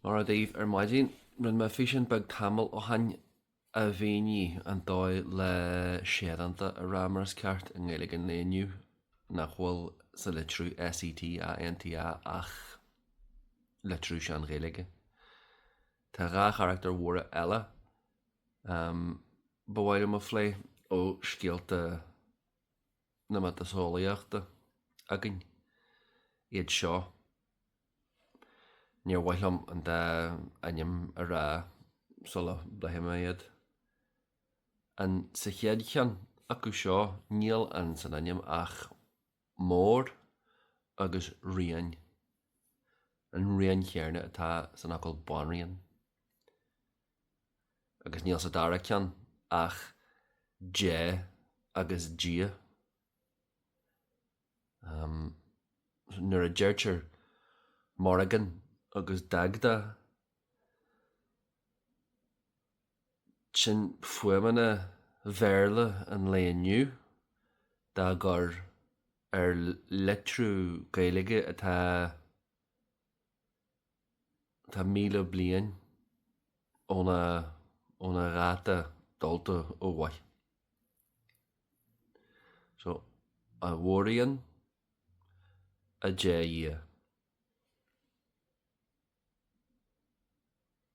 Mar a daobh maidin run me fisin bag tamil ó hain a bhéine an dóid le séananta a ramars ceart an ggéile an léniu nach bhfuil sa litrú SET a NTA ach litrú se an réige. Tá rá charachtar mhóra eile bhhaile mo phlé ó scialta na mat a sólaíochta agin iad seo. Níor bhaithlam an da aim a rá sola blahime iad. An sa chéadchan acu seo níl an san aim ach mór agus rian. An rian chearne atá san acail Mór-ríoghain. Agus níl sa darachan ach dé agus dia. Nuair a deirtear Morrigan agus Dagda sin fuaimena bhéarla an léniu dá gur ar litrú gaeilge atá míle bliain óna ráta dulta ó bhaith. So a Mór-ríoghain a Deagh-dhia.